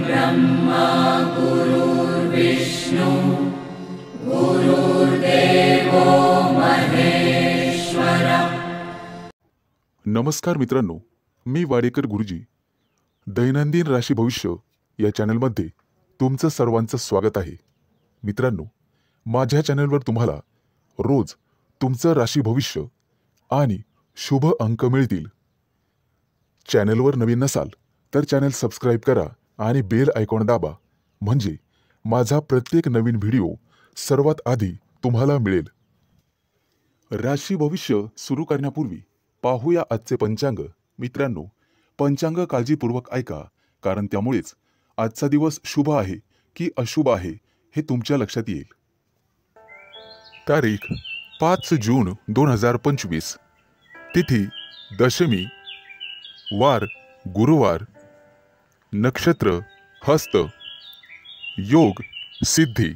ब्रह्मा गुरुर्विष्णु गुरुर्देवो महेश्वर। नमस्कार मित्रांनो, मी वाडेकर गुरुजी दैनंदिन राशी भविष्य या चॅनलमध्ये तुमचं सर्वांचं स्वागत आहे। मित्रांनो, माझ्या चॅनलवर तुम्हाला रोज तुमचं राशी भविष्य आणि शुभ अंक मिळतील। चॅनलवर नवीन नसाल तर चॅनल सबस्क्राइब करा आणि बेल आयकॉन दाबा, म्हणजे माझा प्रत्येक नवीन व्हिडिओ सर्वात आधी तुम्हाला मिळेल। राशी भविष्य सुरू करण्यापूर्वी पाहूया आजचे पंचांग। मित्रांनो, पंचांग काळजीपूर्वक ऐका, कारण त्यामुळेच आजचा दिवस शुभ आहे की अशुभ आहे हे तुमच्या लक्षात येईल। तारीख 5 जून 2025, तिथी दशमी, वार गुरुवार, नक्षत्र हस्त, योग सिद्धी,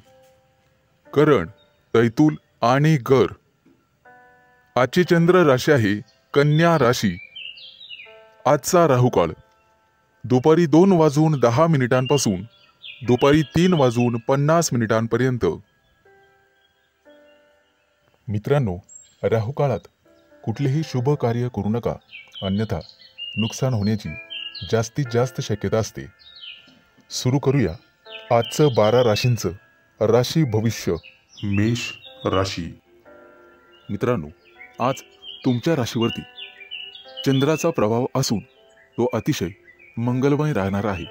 करण तैतूल आणि गर। आजची चंद्र राशी आहे कन्या राशी। आजचा राहुकाळ दुपारी 2:10 पासून दुपारी 3:50 पर्यंत। मित्रांनो, राहुकाळात कुठलेही शुभ कार्य करू नका, अन्यथा नुकसान होण्याची जास्तीत जास्त शक्यता असते। सुरू करूया आजचं 12 राशींचं राशी भविष्य। मेष राशी। मित्रांनो, आज तुमच्या राशीवरती चंद्राचा प्रभाव असून तो अतिशय मंगलमय राहणार आहे।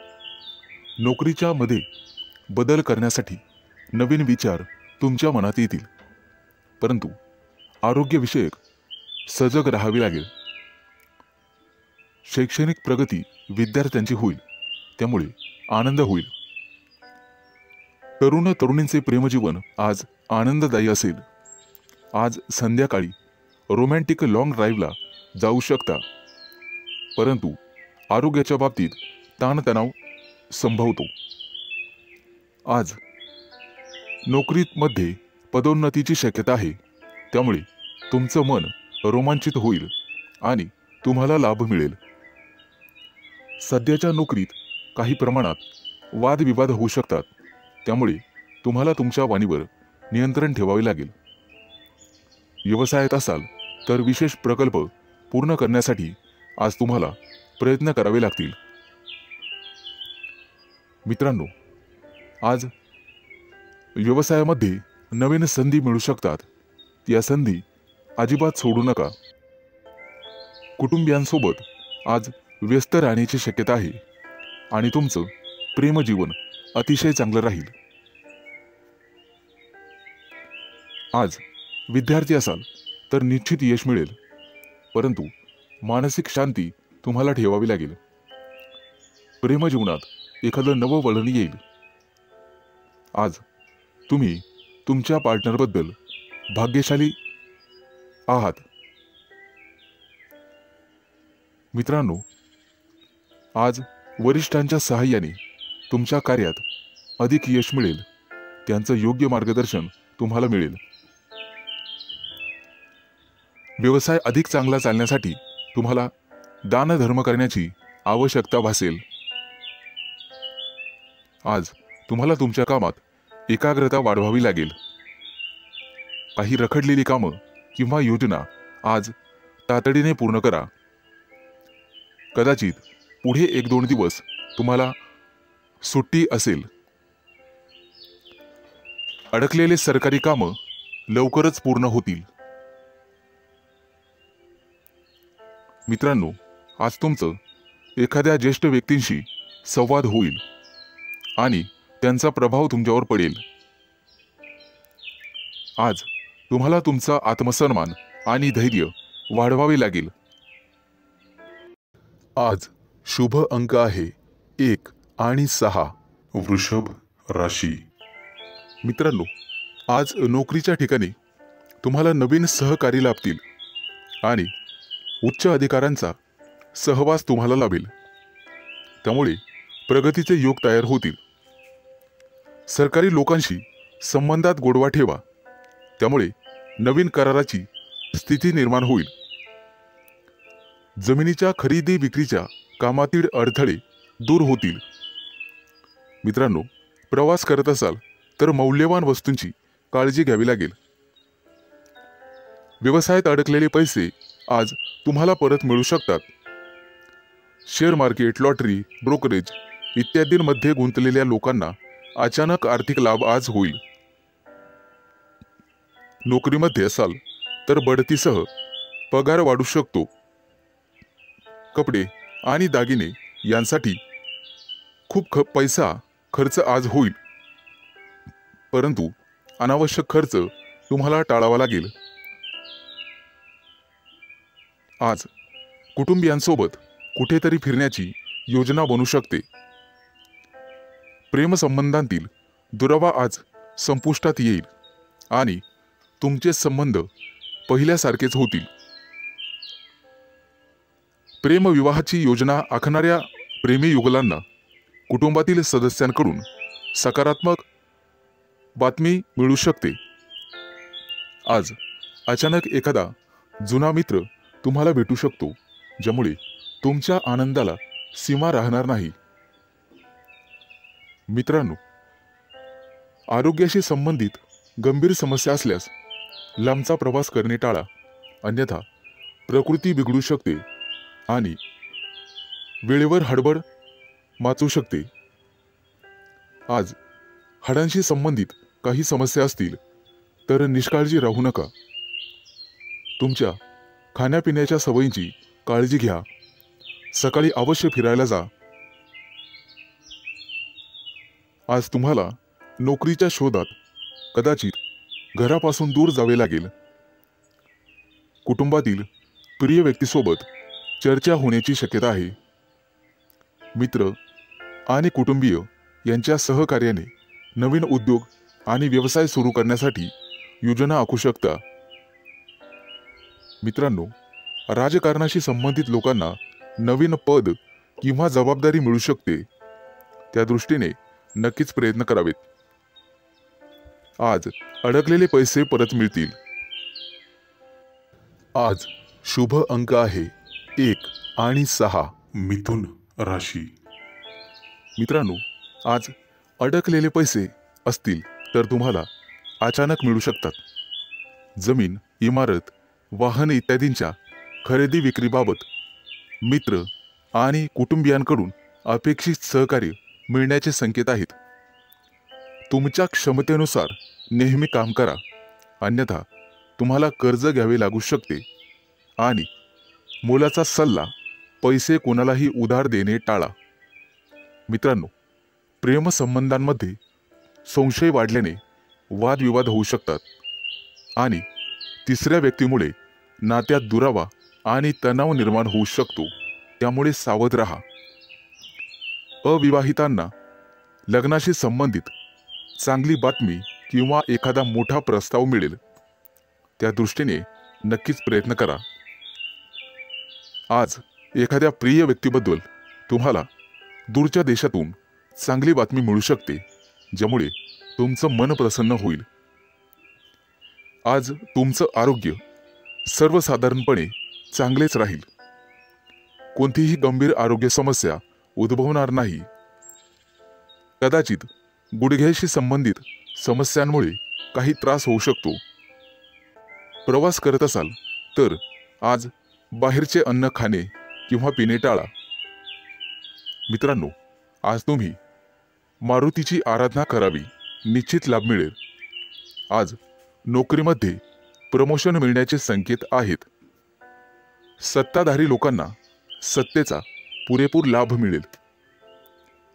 नोकरीच्या मध्ये बदल करण्यासाठी नवीन विचार तुमच्या मनात येतील, परंतु आरोग्यविषयक सजग राहावे लागेल। शैक्षणिक प्रगती विद्यार्थ्यांची होईल, त्यामुळे आनंद होईल। तरुण तरुणींचे प्रेमजीवन आज आनंददायी असेल। आज संध्याकाळी रोमॅन्टिक लॉंग ड्राईव्हला जाऊ शकता, परंतु आरोग्याच्या बाबतीत ताणतणाव संभवतो। आज नोकरीमध्ये पदोन्नतीची शक्यता आहे, त्यामुळे तुमचं मन रोमांचित होईल आणि तुम्हाला लाभ मिळेल। सध्याच्या नोकरीत काही प्रमाणात वादविवाद होऊ शकतात, त्यामुळे तुम्हाला तुमच्या वाणीवर नियंत्रण ठेवावे लागेल। व्यवसायात असाल तर विशेष प्रकल्प पूर्ण करण्यासाठी आज तुम्हाला प्रयत्न करावे लागतील। मित्रांनो, आज व्यवसायामध्ये नवीन संधी मिळू शकतात, या संधी अजिबात सोडू नका। कुटुंबियांसोबत आज व्यस्त राहण्याची शक्यता आहे आणि तुमचं प्रेमजीवन अतिशय चांगलं राहील। आज विद्यार्थी असाल तर निश्चित यश मिळेल, परंतु मानसिक शांती तुम्हाला ठेवावी लागेल। प्रेमजीवनात एखादं नवं वळण येईल। आज तुम्ही तुमच्या पार्टनरबद्दल भाग्यशाली आहात। मित्रांनो, आज वरिष्ठांच्या सहाय्याने तुमच्या कार्यात अधिक यश मिळेल, त्यांचं योग्य मार्गदर्शन तुम्हाला मिळेल। व्यवसाय अधिक चांगला चालण्यासाठी तुम्हाला दानधर्म करण्याची आवश्यकता भासेल। आज तुम्हाला तुमच्या कामात एकाग्रता वाढवावी लागेल। काही रखडलेली कामं किंवा योजना आज तातडीने पूर्ण करा। कदाचित पुढे 1-2 दिवस तुम्हाला सुट्टी असेल। अडकलेले सरकारी कामं लवकरच पूर्ण होतील। मित्रांनो, आज तुमचं एखाद्या ज्येष्ठ व्यक्तींशी संवाद होईल आणि त्यांचा प्रभाव तुमच्यावर पडेल। आज तुम्हाला तुमचा आत्मसन्मान आणि धैर्य वाढवावे लागेल। आज शुभ अंक आहे 1 आणि 6। वृषभ राशी। मित्रांनो, आज नोकरीच्या ठिकाणी तुम्हाला नवीन सहकारी लाभतील आणि उच्च अधिकाऱ्यांचा सहवास तुम्हाला लाभेल, त्यामुळे प्रगतीचे योग तयार होतील। सरकारी लोकांशी संबंधात गोडवा ठेवा, त्यामुळे नवीन कराराची स्थिती निर्माण होईल। जमिनीच्या खरेदी विक्रीच्या कामातील अडथळे दूर होतील। मित्रांनो, प्रवास करत असाल तर मौल्यवान वस्तूंची काळजी घ्यावी लागेल. व्यवसायात अडकलेले पैसे आज तुम्हाला परत मिळू शकतात. शेअर मार्केट, लॉटरी, ब्रोकरेज इत्यादींमध्ये गुंतलेल्या लोकांना अचानक आर्थिक लाभ आज होईल. नोकरीमध्ये असाल तर बढतीसह पगार वाढू शकतो. कपडे आणि दागिने यांसाठी खूप पैसा खर्च आज होईल, परंतु अनावश्यक खर्च तुम्हाला टाळावा लागेल. आज कुटुंबियांसोबत कुठेतरी फिरण्याची योजना बनू शकते. प्रेमसंबंधांतील दुरावा आज संपुष्टात येईल आणि तुमचे संबंध पहिल्यासारखेच होतील. प्रेमविवाहाची योजना आखणाऱ्या प्रेमी युगलांना कुटुंबातील सदस्यांकडून सकारात्मक बातमी मिळू शकते. आज अचानक एखादा जुना मित्र तुम्हाला भेटू शकतो, ज्यामुळे तुमच्या आनंदाला सीमा राहणार नाही. मित्रांनो, आरोग्याशी संबंधित गंभीर समस्या असल्यास लांबचा प्रवास करणे टाळा, अन्यथा प्रकृती बिघडू शकते आणि वेळेवर हडबड माचू शकते. आज हाडांशी संबंधित काही समस्या असतील तर निष्काळजी राहू नका. तुमच्या खाण्यापिण्याच्या सवयींची काळजी घ्या. सकाळी अवश्य फिरायला जा. आज तुम्हाला नोकरीच्या शोधात कदाचित घरापासून दूर जावे लागेल. कुटुंबातील प्रिय व्यक्तीसोबत चर्चा होण्याची शक्यता आहे. मित्र आणि कुटुंबीय यांच्या सहकार्याने नवीन उद्योग आणि व्यवसाय सुरू करण्यासाठी योजना आखू शकता. मित्रांनो, राजकारणाशी संबंधित लोकांना नवीन पद किंवा जबाबदारी मिळू शकते. त्या दृष्टीने नक्कीच प्रयत्न करावेत. आज अडकलेले पैसे परत मिळतील. आज शुभ अंक आहे 1 आणि 6. मिथुन राशी. मित्रांनो, आज अडकलेले पैसे असतील तर तुम्हाला अचानक मिळू शकतात. जमीन, इमारत, वाहन इत्यादींच्या खरेदी विक्रीबाबत मित्र आणि कुटुंबियांकडून अपेक्षित सहकार्य मिळण्याचे संकेत आहेत. तुमच्या क्षमतेनुसार नेहमी काम करा, अन्यथा तुम्हाला कर्ज घ्यावे लागू शकते. आणि मोलाचा सल्ला, पैसे कोणालाही उधार देणे टाळा. मित्रांनो, प्रेमसंबंधांमध्ये संशय वाढल्याने वादविवाद होऊ शकतात आणि तिसऱ्या व्यक्तीमुळे नात्यात दुरावा आणि तणाव निर्माण होऊ शकतो. त्यामुळे सावध राहा. अविवाहितांना लग्नाशी संबंधित चांगली बातमी किंवा एखादा मोठा प्रस्ताव मिळेल. त्या दृष्टीने नक्कीच प्रयत्न करा. आज एखाद्या प्रिय व्यक्तीबद्दल तुम्हाला दूरच्या देशातून चांगली बातमी मिळू शकते, ज्यामुळे तुमचं मन प्रसन्न होईल. आज तुमचं आरोग्य सर्वसाधारणपणे चांगलेच राहील. कोणतीही गंभीर आरोग्य समस्या उद्भवणार नाही. कदाचित गुडघ्याशी संबंधित समस्यांमुळे काही त्रास होऊ शकतो. प्रवास करत असाल तर आज बाहेरचे अन्न खाणे किंवा पिणे टाळा. मित्रांनो, आज तुम्ही मारुतीची आराधना करावी, निश्चित लाभ मिळेल. आज नोकरीमध्ये प्रमोशन मिळण्याचे संकेत आहेत. सत्ताधारी लोकांना सत्तेचा पुरेपूर लाभ मिळेल.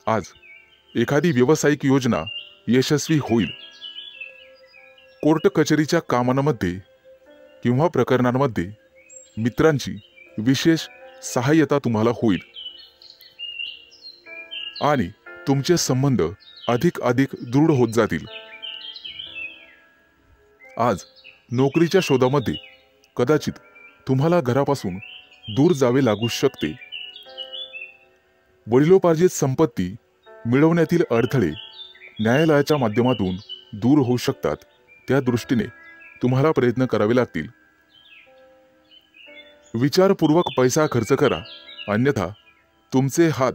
आज एखादी व्यावसायिक योजना यशस्वी होईल. कोर्ट कचेरीच्या कामांमध्ये किंवा प्रकरणांमध्ये मित्रांची विशेष सहाय्यता तुम्हाला होईल आणि तुमचे संबंध अधिक दृढ होत जातील. आज नोकरीच्या शोधामध्ये कदाचित तुम्हाला घरापासून दूर जावे लागू शकते. वडिलोपार्जित संपत्ती मिळवण्यातील अडथळे न्यायालयाच्या माध्यमातून दूर होऊ शकतात. त्या दृष्टीने तुम्हाला प्रयत्न करावे लागतील. विचारपूर्वक पैसा खर्च करा, अन्यथा तुमचे हात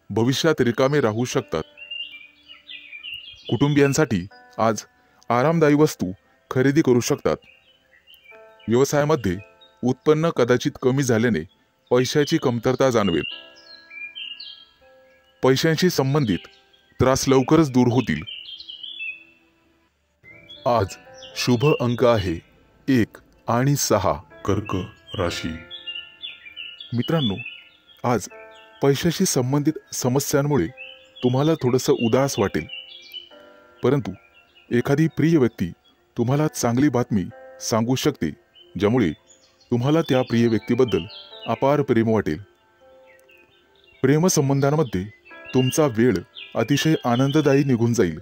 भविष्यात रिकामे राहू शकतात. कुटुंबियांसाठी आज आरामदायी वस्तू खरेदी करू शकतात. व्यवसायामध्ये उत्पन्न कदाचित कमी झाल्याने पैशाची कमतरता जाणवेल. पैशांशी संबंधित त्रास लवकरच दूर होतील. आज शुभ अंक आहे 1 आणि 6. कर्क राशी. मित्रांनो, आज पैशाशी संबंधित समस्यांमुळे तुम्हाला थोडंसं उदास वाटेल, परंतु एखादी प्रिय व्यक्ती तुम्हाला चांगली बातमी सांगू शकते, ज्यामुळे तुम्हाला त्या प्रिय व्यक्तीबद्दल अपार प्रेम वाटेल. प्रेमसंबंधांमध्ये तुमचा वेळ अतिशय आनंददायी निघून जाईल.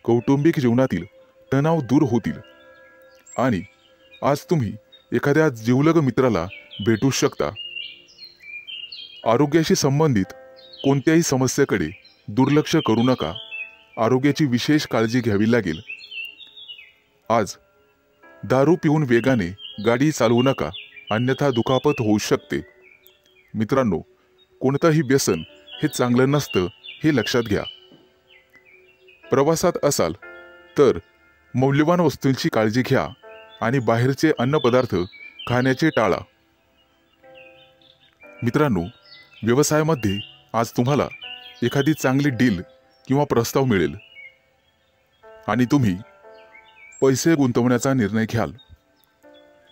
कौटुंबिक जीवनातील तणाव दूर होतील आणि आज तुम्ही एखाद्या जिवलग मित्राला भेटू शकता. आरोग्याशी संबंधित कोणत्याही समस्येकडे दुर्लक्ष करू नका. आरोग्याची विशेष काळजी घ्यावी लागेल. आज दारू पिऊन वेगाने गाडी चालवू नका, अन्यथा दुखापत होऊ शकते. मित्रांनो, कोणतंही व्यसन हे चांगलं नसतं हे लक्षात घ्या. प्रवासात असाल तर मौल्यवान वस्तूंची काळजी घ्या आणि बाहेरचे अन्नपदार्थ खाण्याचे टाळा. मित्रांनो, व्यवसायामध्ये आज तुम्हाला एखादी चांगली डील किंवा प्रस्ताव मिळेल आणि तुम्ही पैसे गुंतवण्याचा निर्णय घ्याल.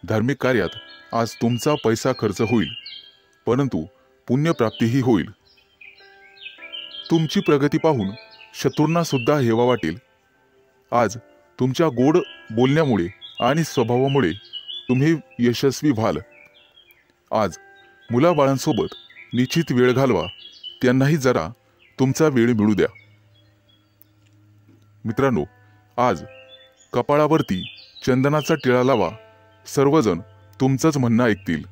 धार्मिक कार्यात आज तुमचा पैसा खर्च होईल, परंतु पुण्यप्राप्तीही होईल. तुमची प्रगती पाहून शत्रूंना सुद्धा हेवा वाटेल. आज तुमच्या गोड बोलण्यामुळे आणि स्वभावामुळे तुम्ही यशस्वी व्हाल. आज मुलाबाळांसोबत निश्चित वेळ घालवा, त्यांनाही जरा तुमचा वेळ मिळू द्या. मित्रांनो, आज कपाळावरती चंदनाचा टिळा लावा, सर्वजण तुमचंच म्हणणं ऐकतील.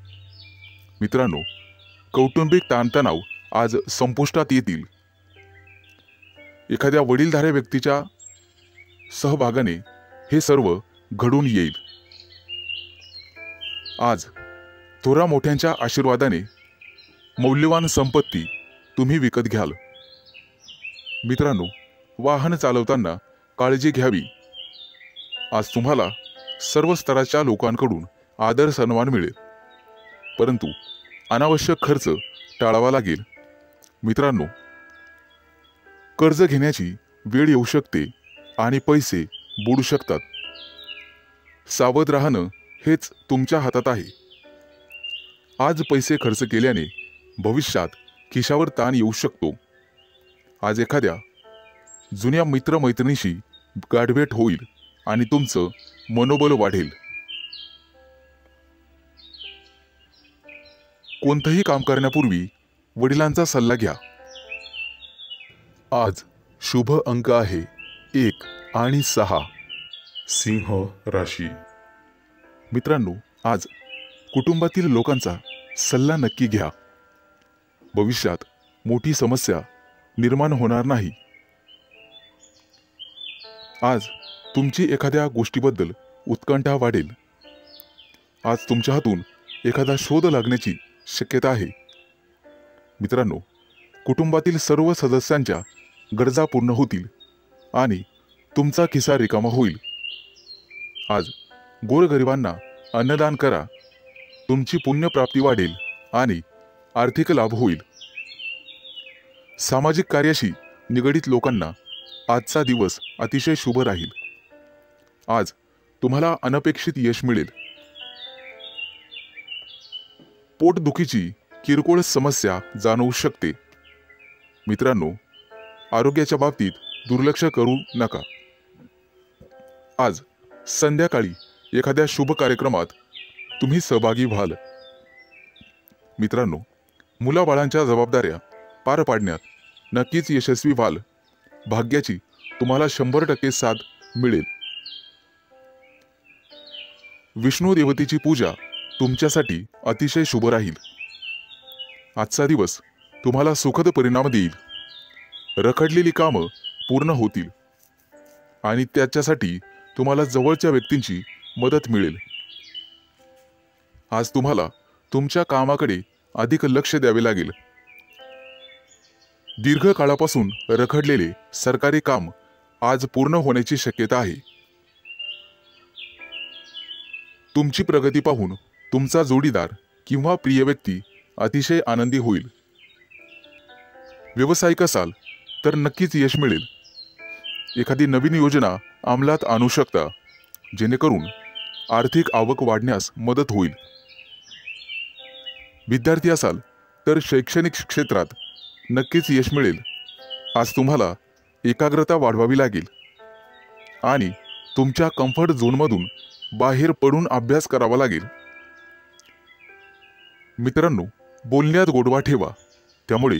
मित्रांनो, कौटुंबिक ताणतणाव आज संपुष्टात येतील. एखाद्या वडीलधाऱ्या व्यक्तीच्या सहभागाने हे सर्व घडून येईल. आज थोरा मोठ्यांच्या आशीर्वादाने मौल्यवान संपत्ती तुम्ही विकत घ्याल. मित्रांनो, वाहन चालवताना काळजी घ्यावी. आज तुम्हाला सर्व स्तराच्या लोकांकडून आदर सन्मान मिळेल, परंतु अनावश्यक खर्च टाळावा लागेल. मित्रांनो, कर्ज घेण्याची वेळ येऊ शकते आणि पैसे बुडू शकतात. सावध राहणं हेच तुमच्या हातात आहे. आज पैसे खर्च केल्याने भविष्यात खिशावर ताण येऊ शकतो. आज एखाद्या जुन्या मित्रमैत्रिणीशी गाठभेट होईल आणि तुमचं मनोबल वाढेल. कोणतंही काम करण्यापूर्वी वडिलांचा सल्ला घ्या. आज शुभ अंक आहे 1 आणि 6. सिंह राशी. मित्रांनो, आज कुटुंबातील लोकांचा सल्ला नक्की घ्या. भविष्यात मोठी समस्या निर्माण होणार नाही. आज तुमची एखाद्या गोष्टीबद्दल उत्कंठा वाढेल. आज तुमच्या हातून एखादा शोध लागण्याची शक्यता आहे. मित्रांनो, कुटुंबातील सर्व सदस्यांच्या गरजा पूर्ण होतील आणि तुमचा खिसा रिकामा होईल. आज गोरगरिबांना अन्नदान करा. तुमची पुण्यप्राप्ती वाढेल आणि आर्थिक लाभ होईल. सामाजिक कार्याशी निगडित लोकांना आजचा दिवस अतिशय शुभ राहील. आज तुम्हाला अनपेक्षित यश मिळेल. पोटदुखीची किरकोळ समस्या जाणवू शकते. मित्रांनो, आरोग्याच्या बाबतीत दुर्लक्ष करू नका. आज संध्याकाळी एखाद्या शुभ कार्यक्रमात तुम्ही सहभागी व्हाल. मित्रांनो, मुलाबाळांच्या जबाबदाऱ्या पार पाडण्यात नक्कीच यशस्वी व्हाल. भाग्याची तुम्हाला 100% साथ मिळेल. विष्णू देवतेची पूजा तुमच्यासाठी अतिशय शुभ राहील. आजचा दिवस तुम्हाला सुखद परिणाम देईल. रखडलेली कामं पूर्ण होतील आणि त्याच्यासाठी तुम्हाला जवळच्या व्यक्तींची मदत मिळेल. आज तुम्हाला तुमच्या कामाकडे अधिक लक्ष द्यावे लागेल. दीर्घकाळापासून रखडलेले सरकारी काम आज पूर्ण होण्याची शक्यता आहे. तुमची प्रगती पाहून तुमचा जोडीदार किंवा प्रिय व्यक्ती अतिशय आनंदी होईल. व्यावसायिक असाल तर नक्कीच यश मिळेल. एखादी नवीन योजना अंमलात आणू शकता, जेणेकरून आर्थिक आवक वाढण्यास मदत होईल. विद्यार्थी असाल तर शैक्षणिक क्षेत्रात नक्कीच यश मिळेल. आज तुम्हाला एकाग्रता वाढवावी लागेल आणि तुमच्या कम्फर्ट झोनमधून बाहेर पडून अभ्यास करावा लागेल. मित्रांनो, बोलण्यात गोडवा ठेवा, त्यामुळे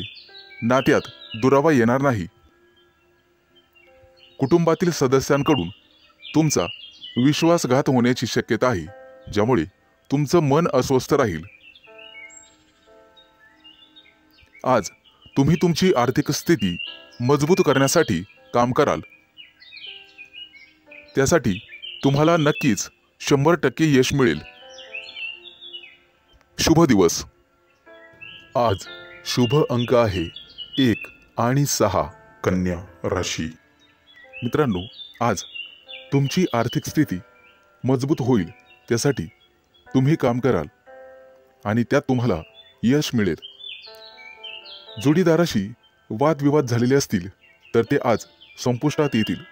नात्यात दुरावा येणार नाही. कुटुंबातील सदस्यांकडून तुमचा विश्वासघात होण्याची शक्यता आहे, ज्यामुळे तुमचं मन अस्वस्थ राहील. आज तुम्ही तुमची आर्थिक स्थिती मजबूत करण्यासाठी काम कराल. त्यासाठी तुम्हाला नक्कीच 100% यश मिळेल. शुभ दिवस. आज शुभ अंक आहे 1 आणि 6. कन्या राशी. मित्रांनो, आज तुमची आर्थिक स्थिती मजबूत होईल, त्यासाठी तुम्ही काम कराल आणि त्यात तुम्हाला यश मिळेल. जोडीदाराशी वादविवाद झालेले असतील तर ते आज संपुष्टात येतील.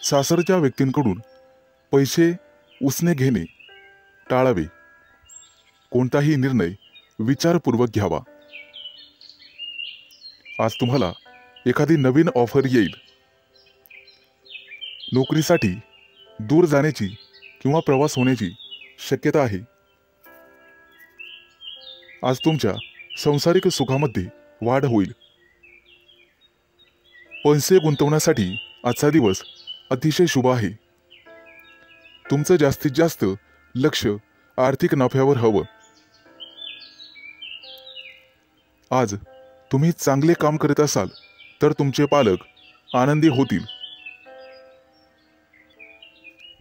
सासरच्या व्यक्तींकडून पैसे उसने घेणे टाळावे. कोणताही निर्णय विचारपूर्वक घ्यावा. आज तुम्हाला एखादी नवीन ऑफर येईल. नोकरीसाठी दूर जाण्याची किंवा प्रवास होण्याची शक्यता आहे. आज तुमच्या सांसारिक सुखामध्ये वाढ होईल. पैसे गुंतवण्यासाठी आजचा दिवस अतिशय शुभ आहे. तुमचं जास्तीत जास्त लक्ष आर्थिक नफ्यावर हवं. आज तुम्ही चांगले काम करत असाल तर तुमचे पालक आनंदी होतील.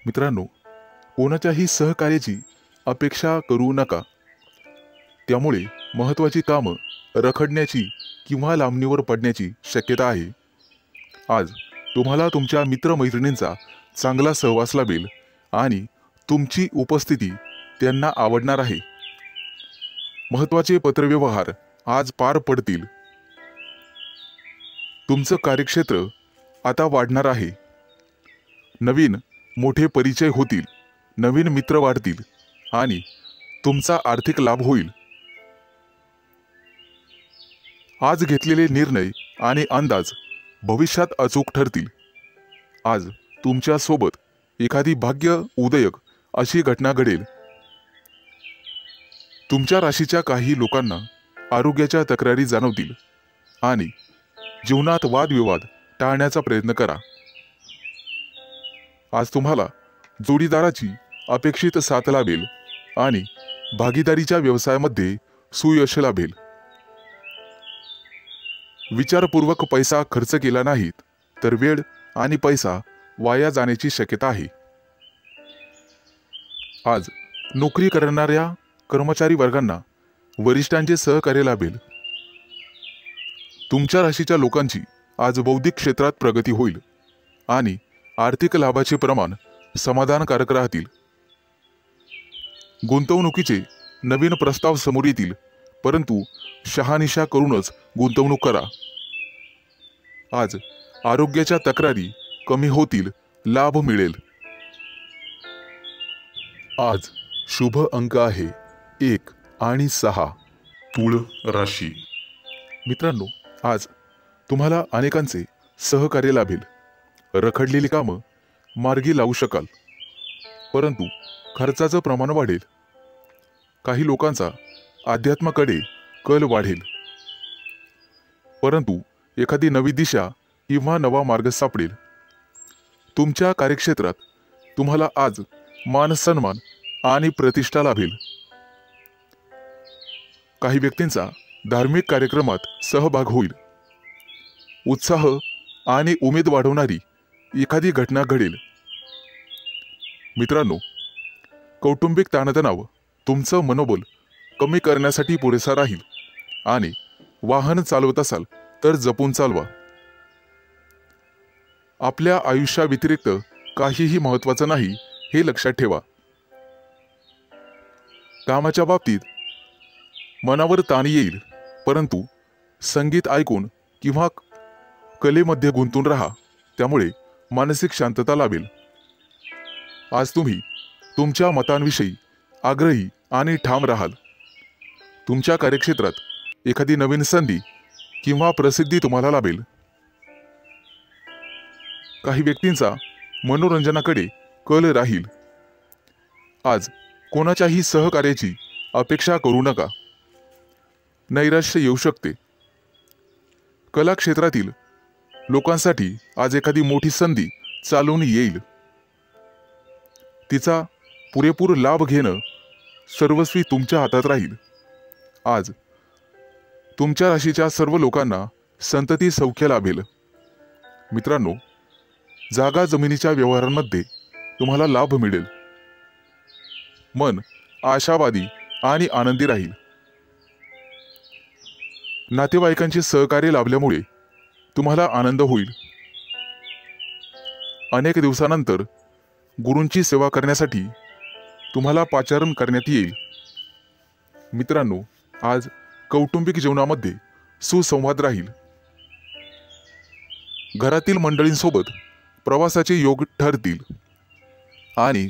मित्रांनो, कोणाच्याही सहकार्याची अपेक्षा करू नका. त्यामुळे महत्त्वाची कामं रखडण्याची किंवा लांबणीवर पडण्याची शक्यता आहे. आज तुम्हाला तुमच्या मित्रमैत्रिणींचा चांगला सहवास लाभेल आणि तुमची उपस्थिती त्यांना आवडणार आहे. महत्त्वाचे पत्रव्यवहार आज पार पडतील. तुमचं कार्यक्षेत्र आता वाढणार आहे. नवीन मोठे परिचय होतील, नवीन मित्र वाढतील आणि तुमचा आर्थिक लाभ होईल. आज घेतलेले निर्णय आणि अंदाज भविष्यात अचूक ठरतील. आज तुमच्या सोबत एखादी भाग्य उदयक अशी घटना घडेल. तुमच्या राशीच्या काही लोकांना आरोग्याच्या तक्रारी जाणवतील आणि जीवनात वादविवाद टाळण्याचा प्रयत्न करा. आज तुम्हाला जोडीदाराची अपेक्षित साथ लाभेल आणि भागीदारीच्या व्यवसायामध्ये सुयश लाभेल. विचारपूर्वक पैसा खर्च केला नाहीत तर वेळ आणि पैसा वाया जाण्याची शक्यता आहे. आज नोकरी करणाऱ्या कर्मचारी वर्गांना वरिष्ठांचे सहकार्य लाभेल. तुमच्या राशीच्या लोकांची आज बौद्धिक क्षेत्रात प्रगती होईल आणि आर्थिक लाभाचे प्रमाण समाधानकारक राहतील. गुंतवणुकीचे नवीन प्रस्ताव समोर येतील, परंतु शहानिशा करूनच गुंतवणूक करा. आज आरोग्याच्या तक्रारी कमी होतील, लाभ मिळेल. आज शुभ अंक आहे 1 आणि 6. तुळ राशी. मित्रांनो, आज तुम्हाला अनेकांचे सहकार्य लाभेल. रखडलेली कामं मार्गी लावू शकाल, परंतु खर्चाचं प्रमाण वाढेल. काही लोकांचा अध्यात्माकडे कल वाढेल, परंतु एखादी नवी दिशा किंवा नवा मार्ग सापडेल. तुमच्या कार्यक्षेत्रात तुम्हाला आज मान सन्मान आणि प्रतिष्ठा लाभेल. काही व्यक्तींचा धार्मिक कार्यक्रमात सहभाग होईल. उत्साह आणि उमेद वाढवणारी एखादी घटना घडेल. मित्रांनो, कौटुंबिक ताणतणाव तुमचं मनोबल कमी करण्यासाठी पुरेसा राहील आणि वाहन चालवत असाल तर जपून चालवा. आपल्या आयुष्याव्यतिरिक्त काहीही महत्त्वाचं नाही हे लक्षात ठेवा. कामाच्या बाबतीत मनावर ताण येईल, परंतु संगीत ऐकून किंवा कलेमध्ये गुंतून राहा, त्यामुळे मानसिक शांतता लाभेल. आज तुम्ही तुमच्या मतांविषयी आग्रही आणि ठाम राहाल. तुमच्या कार्यक्षेत्रात एखादी नवीन संधी किंवा प्रसिद्धी तुम्हाला लाभेल. काही व्यक्तींचा मनोरंजनाकडे कल राहील. आज कोणाच्याही सहकार्याची अपेक्षा करू नका. नैराश्य येऊ शकते. कला क्षेत्रातील लोकांसाठी आज एखादी मोठी संधी चालून येईल. तिचा पुरेपूर लाभ घेणं सर्वस्वी तुमच्या हातात राहील. आज तुमच्या राशीच्या सर्व लोकांना संतती सौख्य लाभेल. मित्रांनो, जागा जमिनीच्या व्यवहारांमध्ये तुम्हाला लाभ मिळेल. मन आशावादी आणि आनंदी राहील. नातेवाईकांचे सहकार्य लाभल्यामुळे तुम्हाला आनंद होईल. अनेक दिवसानंतर गुरूंची सेवा करण्यासाठी तुम्हाला पाचारण करण्यात येईल. मित्रांनो, आज कौटुंबिक जीवनामध्ये सुसंवाद राहील. घरातील मंडळींसोबत प्रवासाचे योग ठरतील आणि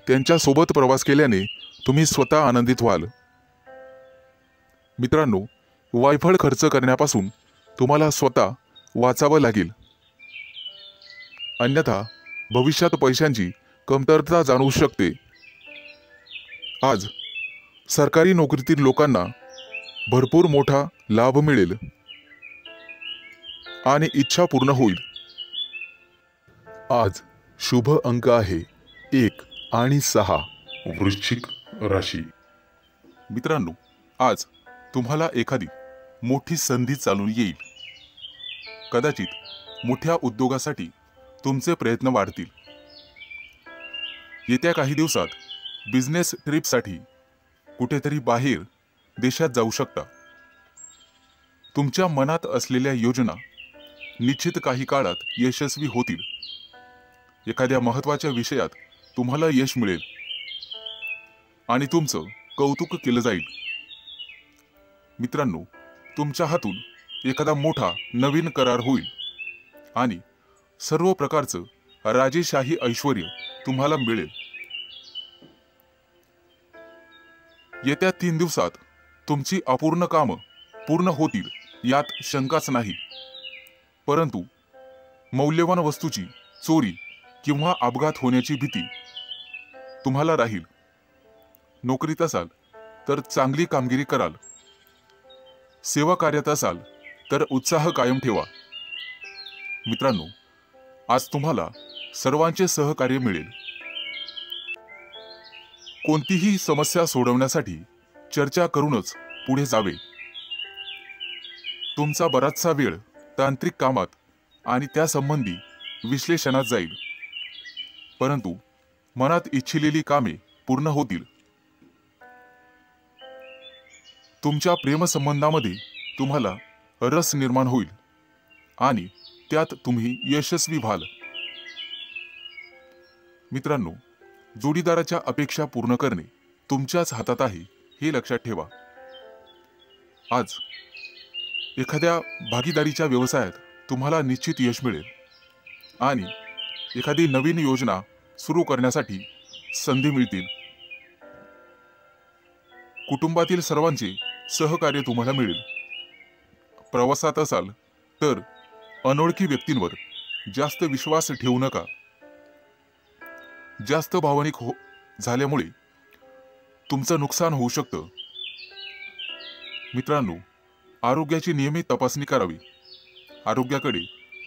त्यांच्यासोबत प्रवास केल्याने तुम्ही स्वतः आनंदित व्हाल. मित्रांनो, वायफळ खर्च करण्यापासून तुम्हाला स्वतः वाचावं लागेल. अन्यथा भविष्यात पैशांची कमतरता जाणवू शकते. आज सरकारी नोकरीतील लोकांना भरपूर मोठा लाभ मिळेल आणि इच्छा पूर्ण होईल. आज शुभ अंक आहे 1 आणि 6. वृश्चिक राशी. मित्रांनो, आज तुम्हाला एखादी मोठी संधी चालून येईल. कदाचित मोठ्या उद्योगासाठी तुमचे प्रयत्न वाढतील. येत्या काही दिवसात बिझनेस ट्रिपसाठी कुठेतरी बाहेर देशात जाऊ शकता. तुमच्या मनात असलेल्या योजना निश्चित काही काळात यशस्वी होतील. एखाद्या महत्त्वाच्या विषयात तुम्हाला यश मिळेल आणि तुमचं कौतुक केलं जाईल. मित्रांनो, तुमच्या हातून एखादा मोठा नवीन करार होईल आणि सर्व प्रकारचं राजेशाही ऐश्वर्य तुम्हाला मिळेल. येत्या 3 दिवसात तुमची अपूर्ण कामं पूर्ण होतील यात शंकाच नाही. परंतु मौल्यवान वस्तूची चोरी किंवा अपघात होण्याची भीती तुम्हाला राहील. नोकरीत असाल तर चांगली कामगिरी कराल. सेवा कार्यात असाल तर उत्साह कायम ठेवा. मित्रांनो, आज तुम्हाला सर्वांचे सहकार्य मिळेल. कोणतीही समस्या सोडवण्यासाठी चर्चा करूनच पुढे जावे. तुमचा बराचसा वेळ तांत्रिक कामात आणि त्यासंबंधी विश्लेषणात जाईल. परंतु मनात इच्छिलेली कामे पूर्ण होतील. तुमच्या प्रेमसंबंधामध्ये तुम्हाला रस निर्माण होईल आणि त्यात तुम्ही यशस्वी व्हाल. मित्रांनो, जोडीदाराच्या अपेक्षा पूर्ण करणे तुमच्याच हातात आहे हे लक्षात ठेवा. आज एखाद्या भागीदारीच्या व्यवसायात तुम्हाला निश्चित यश मिळेल आणि एखादी नवीन योजना सुरू करण्यासाठी संधी मिळतील. कुटुंबातील सर्वांचे सहकार्य तुम्हाला मिळेल. प्रवासात असाल तर अनोळखी व्यक्तींवर जास्त विश्वास ठेवू नका. जास्त भावनिक झाल्यामुळे तुमचं नुकसान होऊ शकतं. मित्रांनो, आरोग्याची नियमित तपासणी करावी. आरोग्याकडे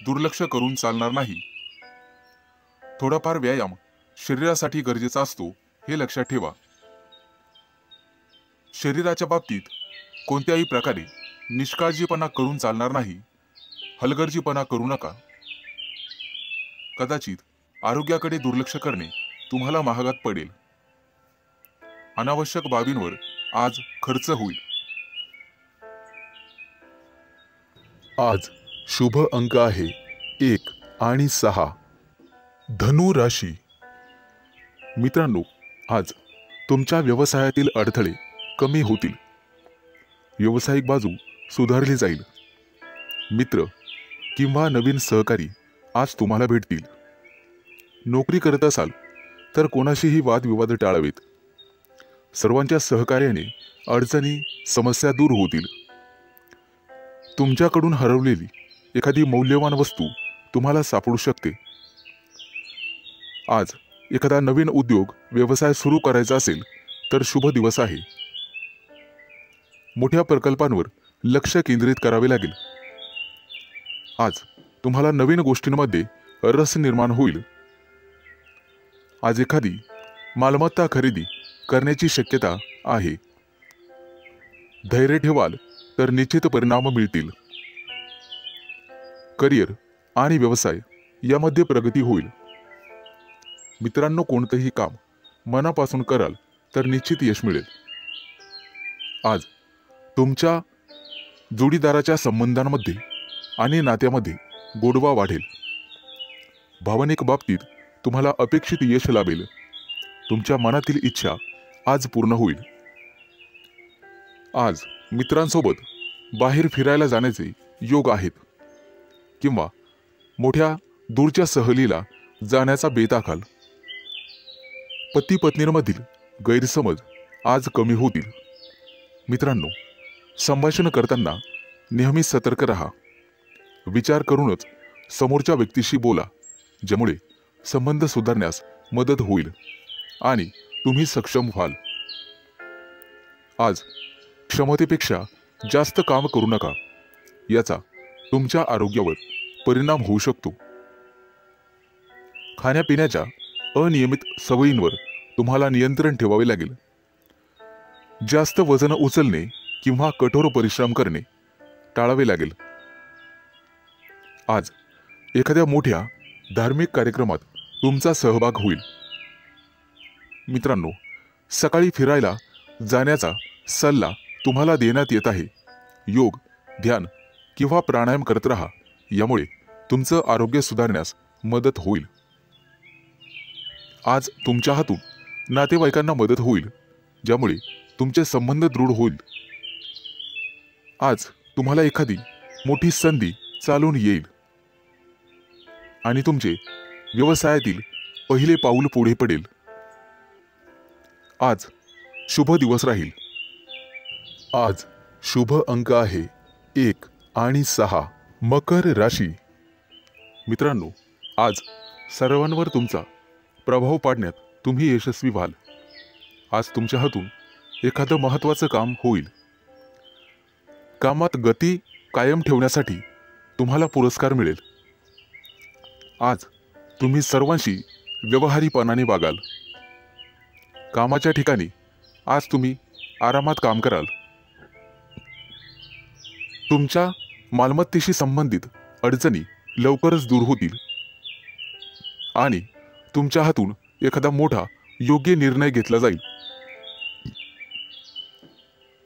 दुर्लक्ष करून चालणार नाही. थोडाफार व्यायाम शरीरासाठी गरजेचा असतो हे लक्षात ठेवा. शरीराच्या बाबतीत कोणत्याही प्रकारे निष्काळजीपणा करून चालणार नाही. हलगर्जीपणा करू नका. कदाचित आरोग्याकडे दुर्लक्ष करणे तुम्हाला महागात पडेल. अनावश्यक बाबींवर आज खर्च होईल. आज शुभ अंक आहे 1 आणि 6. धनु राशी. मित्रांनो, आज तुमच्या व्यवसायातील अडथळे कमी होतील. व्यावसायिक बाजू सुधारली जाईल. मित्र किंवा नवीन सहकारी आज तुम्हाला भेटतील. नोकरी करत असाल तर कोणाशीही वादविवाद टाळावेत. सर्वांच्या सहकार्याने अडचणी समस्या दूर होतील. तुमच्याकडून हरवलेली एखादी मौल्यवान वस्तू तुम्हाला सापडू शकते. आज एखादा नवीन उद्योग व्यवसाय सुरू करायचा असेल तर शुभ दिवस आहे. मोठ्या प्रकल्पांवर लक्ष केंद्रित करावे लागेल. आज तुम्हाला नवीन गोष्टींमध्ये रस निर्माण होईल. आज एखादी मालमत्ता खरेदी करण्याची शक्यता आहे. धैर्य ठेवाल तर निश्चित परिणाम मिळतील. करिअर आणि व्यवसाय यामध्ये प्रगती होईल. मित्रांनो, कोणतेही काम मनापासून कराल तर निश्चित यश मिळेल. आज तुमच्या जोडीदाराच्या संबंधांमध्ये आणि नात्यामध्ये गोडवा वाढेल. भावनिक बाबतीत तुम्हाला अपेक्षित यश लाभेल. तुमच्या मनातील इच्छा आज पूर्ण होईल. आज मित्रांसोबत बाहेर फिरायला जाण्याचे योग आहेत किंवा मोठ्या दूरच्या सहलीला जाण्याचा बेत आखाल. पती पत्नींमधील गैरसमज आज कमी होतील. मित्रांनो, संभाषण करताना नेहमी सतर्क राहा. विचार करूनच समोरच्या व्यक्तीशी बोला, ज्यामुळे संबंध सुधारण्यास मदत होईल आणि तुम्ही सक्षम व्हाल. आज क्षमतेपेक्षा जास्त काम करू नका. याचा तुमच्या आरोग्यावर परिणाम होऊ शकतो. खाण्यापिण्याच्या अनियमित सवयींवर तुम्हाला नियंत्रण ठेवावे लागेल. जास्त वजन उचलणे किंवा कठोर परिश्रम करणे टाळावे लागेल. आज एखाद्या मोठ्या धार्मिक कार्यक्रमात तुमचा सहभाग होईल. मित्रांनो, सकाळी फिरायला जाण्याचा सल्ला तुम्हाला देण्यात येत आहे. योग, ध्यान किंवा प्राणायाम करत राहा. यामुळे तुमचं आरोग्य सुधारण्यास मदत होईल. आज तुमच्या हातून नातेवाईकांना मदत होईल, ज्यामुळे तुमचे संबंध दृढ होईल. आज तुम्हाला एखादी मोठी संधी चालून येईल आणि तुमचे व्यवसायातील पहिले पाऊल पुढे पडेल. आज शुभ दिवस राहील. आज शुभ अंक आहे 1 आणि 6. मकर राशी. मित्रांनो, आज सर्वांवर तुमचा प्रभाव पाडण्यात तुम्ही यशस्वी व्हाल. आज तुमच्या हातून एखादं महत्त्वाचं काम होईल. कामात गती कायम ठेवण्यासाठी तुम्हाला पुरस्कार मिळेल. आज तुम्ही सर्वांशी व्यवहारीपणाने वागाल. कामाच्या ठिकाणी आज तुम्ही आरामात काम कराल. तुमच्या मालमत्तेशी संबंधित अडचणी लवकरच दूर होतील आणि तुमच्या हातून एखादा मोठा योग्य निर्णय घेतला जाईल.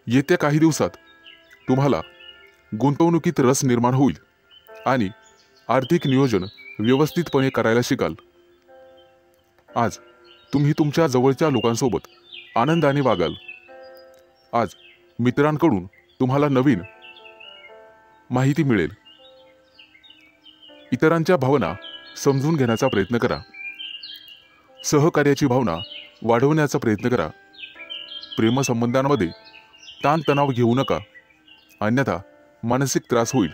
येत्या काही दिवसात तुम्हाला गुंतवणुकीत रस निर्माण होईल आणि आर्थिक नियोजन व्यवस्थितपणे करायला शिकाल. आज तुम्ही तुमच्या जवळच्या लोकांसोबत आनंदाने वागाल. आज मित्रांकडून तुम्हाला नवीन माहिती मिळेल. इतरांच्या भावना समजून घेण्याचा प्रयत्न करा. सहकार्याची भावना वाढवण्याचा प्रयत्न करा. प्रेमसंबंधांमध्ये ताणतणाव घेऊ नका, अन्यथा मानसिक त्रास होईल.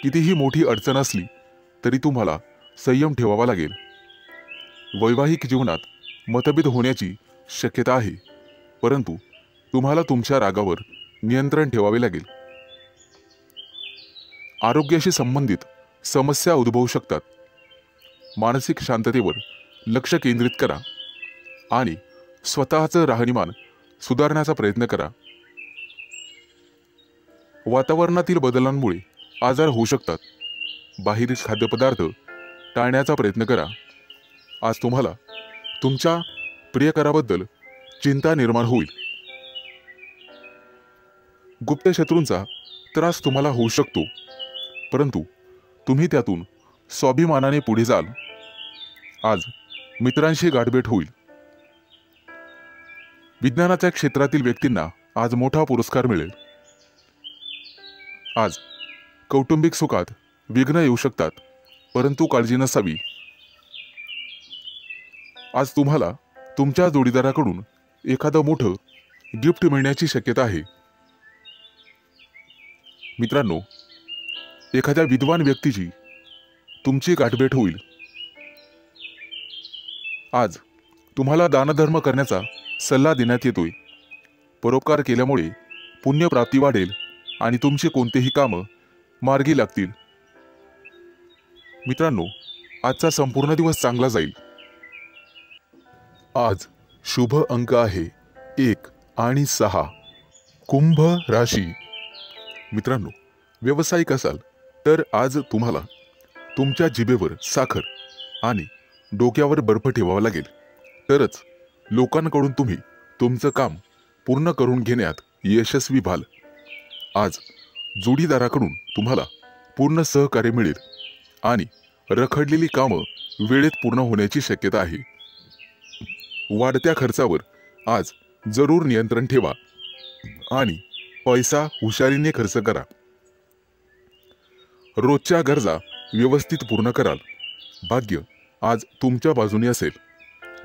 कितीही मोठी अडचण असली तरी तुम्हाला संयम ठेवावा लागेल. वैवाहिक जीवनात मतभेद होण्याची शक्यता आहे, परंतु तुम्हाला तुमच्या रागावर नियंत्रण ठेवावे लागेल. आरोग्याशी संबंधित समस्या उद्भवू शकतात. मानसिक शांततेवर लक्ष केंद्रित करा आणि स्वतःचं राहणीमान सुधारण्याचा प्रयत्न करा. वातावरणातील बदलांमुळे आजार होऊ शकतात. बाहेरील खाद्यपदार्थ टाळण्याचा प्रयत्न करा. आज तुम्हाला तुमच्या प्रियकराबद्दल चिंता निर्माण होईल. गुप्त शत्रूंचा त्रास तुम्हाला होऊ शकतो, परंतु तुम्ही त्यातून स्वाभिमानाने पुढे जाल। आज मित्रांशी गाठभेट होईल। विज्ञानाच्या क्षेत्रातील व्यक्तींना आज मोठा पुरस्कार मिळेल। आज कौटुंबिक सुखात विघ्न येऊ शकतात, परंतु काळजी नसावी। आज तुम्हाला तुमच्या जोडीदाराकडून एखादं मोठं गिफ्ट मिळण्याची शक्यता आहे। मित्रांनो, एखाद्या विद्वान व्यक्तीची तुमची गाठभेट होईल। आज तुम्हाला दानधर्म करण्याचा सल्ला देण्यात येतोय। परोपकार केल्यामुळे पुण्यप्राप्ती वाढेल आणि तुमची कोणतेही कामं मार्गी लागतील। मित्रांनो, आजचा संपूर्ण दिवस चांगला जाईल। आज शुभ अंक आहे 1 आणि 6। कुंभ राशी। मित्रांनो, व्यावसायिक असाल तर आज तुम्हाला तुमच्या जिभेवर साखर आणि डोक्यावर बर्फ ठेवावा लागेल, तरच लोकांकडून तुम्ही तुमचं काम पूर्ण करून घेण्यात यशस्वी व्हाल। आज जोडीदाराकडून तुम्हाला पूर्ण सहकार्य मिळेल आणि रखडलेली कामं वेळेत पूर्ण होण्याची शक्यता आहे। वाढत्या खर्चावर आज जरूर नियंत्रण ठेवा आणि पैसा हुशारीने खर्च करा। रोजच्या गरजा व्यवस्थित पूर्ण कराल। भाग्य आज तुमच्या बाजूने असेल।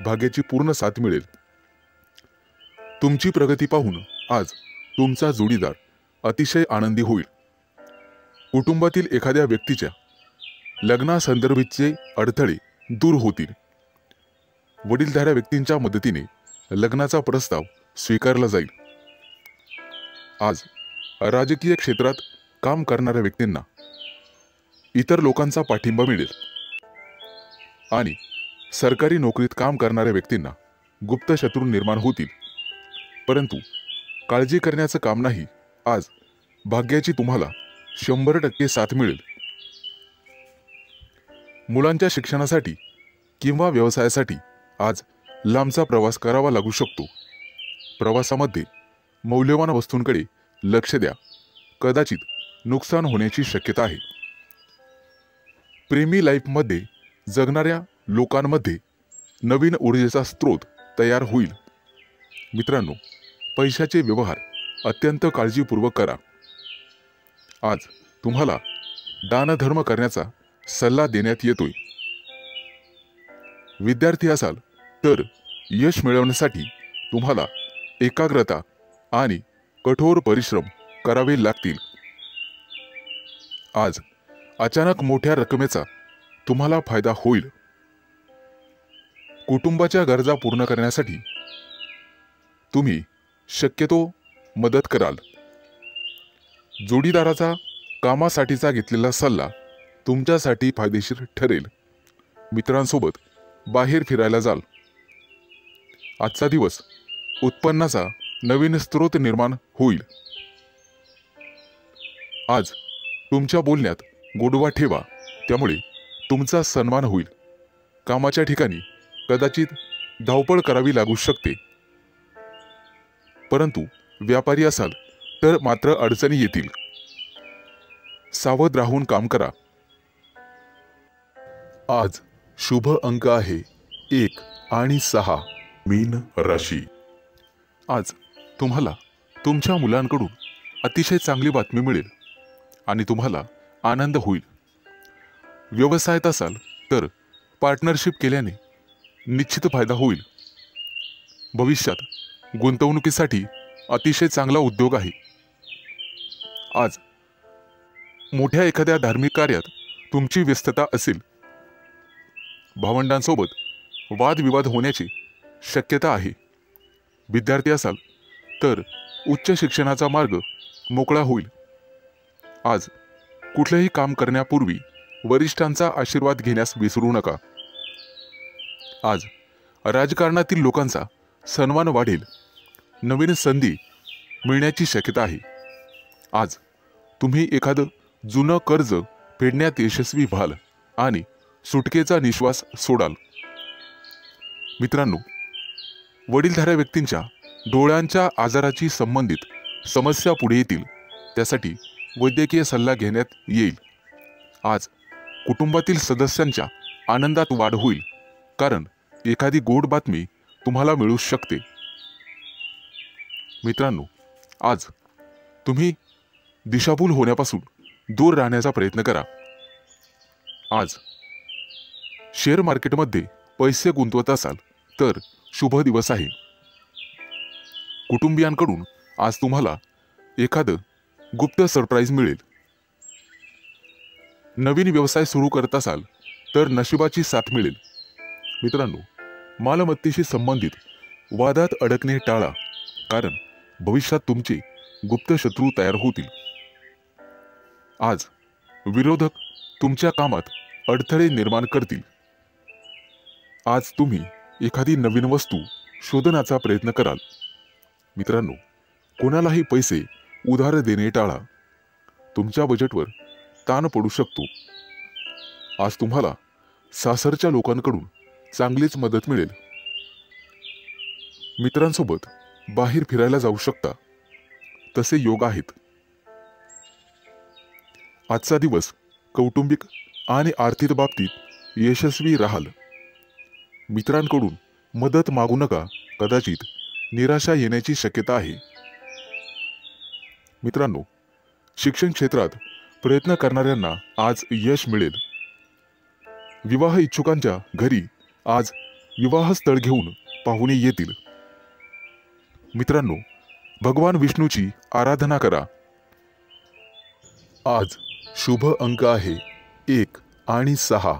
भाग्याची पूर्ण साथ मिळेल। तुमची प्रगती पाहून आज तुमचा जोडीदार अतिशय आनंदी होईल। कुटुंबातील एखाद्या व्यक्तीच्या लग्नासंदर्भाचे अडथळे दूर होतील। वडीलधाऱ्या व्यक्तींच्या मदतीने लग्नाचा प्रस्ताव स्वीकारला जाईल। आज राजकीय क्षेत्रात काम करणाऱ्या व्यक्तींना इतर लोकांचा पाठिंबा मिळेल आणि सरकारी नोकरीत काम करणाऱ्या व्यक्तींना गुप्त शत्रू निर्माण होतील, परंतु काळजी करण्याचं काम नाही। आज भाग्याची तुम्हाला 100% साथ मिळेल। मुलांच्या शिक्षणासाठी किंवा व्यवसायासाठी आज लांबचा प्रवास करावा लागू शकतो। प्रवासामध्ये मौल्यवान वस्तूंकडे लक्ष द्या, कदाचित नुकसान होण्याची शक्यता आहे। प्रेमी लाईफमध्ये जगणाऱ्या लोकांमध्ये नवीन ऊर्जेचा स्रोत तयार होईल। मित्रांनो, पैशाचे व्यवहार अत्यंत काळजीपूर्वक करा। आज तुम्हाला दानधर्म करण्याचा सल्ला देण्यात येतोय। विद्यार्थी असाल तर यश मिळवण्यासाठी तुम्हाला एकाग्रता आणि कठोर परिश्रम करावे लागतील। आज अचानक मोठ्या रकमेचा तुम्हाला फायदा होईल। कुटुंबाच्या गरजा पूर्ण करण्यासाठी तुम्ही शक्यतो मदत कराल। जोडीदाराचा कामासाठीचा घेतलेला सल्ला तुमच्यासाठी फायदेशीर ठरेल। मित्रांसोबत बाहेर फिरायला जाल। आजचा दिवस उत्पन्नाचा नवीन स्रोत निर्माण होईल। आज तुमच्या बोलण्यात गोडवा ठेवा, त्यामुळे तुमचा सन्मान होईल। कामाच्या ठिकाणी कदाचित धावपळ करावी लागू शकते, परंतु व्यापारी असाल तर मात्र अडचणी येतील। सावध राहून काम करा। आज शुभ अंक आहे 1 आणि 6। मीन राशी। आज तुम्हाला तुमच्या मुलांकडून अतिशय चांगली बातमी मिळेल आणि तुम्हाला आनंद होईल। व्यवसायात असाल तर पार्टनरशिप केल्याने निश्चित फायदा होईल। भविष्यात गुंतवणुकीसाठी अतिशय चांगला उद्योग आहे। आज मोठ्या एखाद्या धार्मिक कार्यात तुमची व्यस्तता असेल। भावंडांसोबत वादविवाद होण्याची शक्यता आहे। विद्यार्थी असाल तर उच्च शिक्षणाचा मार्ग मोकळा होईल। आज कुठलेही काम करण्यापूर्वी वरिष्ठांचा आशीर्वाद घेण्यास विसरू नका। आज राजकारणातील लोकांचा सन्मान वाढेल। नवीन संधी मिळण्याची शक्यता आहे। आज तुम्ही एखादं जुनं कर्ज फेडण्यात यशस्वी व्हाल आणि सुटकेचा निश्वास सोडाल। मित्रांनो, वडीलधाऱ्या व्यक्तींच्या डोळ्यांच्या आजाराची संबंधित समस्या पुढे येतील, त्यासाठी वैद्यकीय सल्ला घेण्यात येईल। आज कुटुंबातील सदस्यांच्या आनंदात वाढ होईल, कारण एखादी गोड बातमी तुम्हाला मिळू शकते. मित्रांनो, आज तुम्ही दिशाभूल होण्यापासून दूर राहण्याचा प्रयत्न करा. आज शेअर मार्केटमध्ये पैसे गुंतवत असाल तर शुभ दिवस आहे. कुटुंबियांकडून आज तुम्हाला एखादं गुप्त सरप्राईज मिळेल. नवीन व्यवसाय सुरू करत असाल तर नशिबाची साथ मिळेल. मित्रांनो, मालमत्तेशी संबंधित वादात अडकणे टाळा, कारण भविष्यात तुमचे गुप्त शत्रू तयार होतील. आज विरोधक तुमच्या कामात अडथळे निर्माण करतील. आज तुम्ही एखादी नवीन वस्तू शोधण्याचा प्रयत्न कराल. मित्रांनो, कोणालाही पैसे उधार देणे टाळा. तुमच्या बजेटवर ताण पडू शकतो. आज तुम्हाला सासरच्या लोकांकडून चांगलीच मदत मिळेल. मित्रांसोबत बाहेर फिरायला जाऊ शकता, तसे योग आहेत. आजचा दिवस कौटुंबिक आणि आर्थिक बाबतीत यशस्वी राहाल. मित्रांकडून मदत मागू नका, कदाचित निराशा येण्याची शक्यता आहे. मित्रांनो, शिक्षण क्षेत्रात प्रयत्न करणाऱ्यांना आज यश मिळेल. विवाह इच्छुकांच्या घरी आज विवाहस्थळ घेऊन पाहुणे येतील. मित्रांनो, भगवान विष्णूची आराधना करा. आज शुभ अंक आहे 1 आणि 6.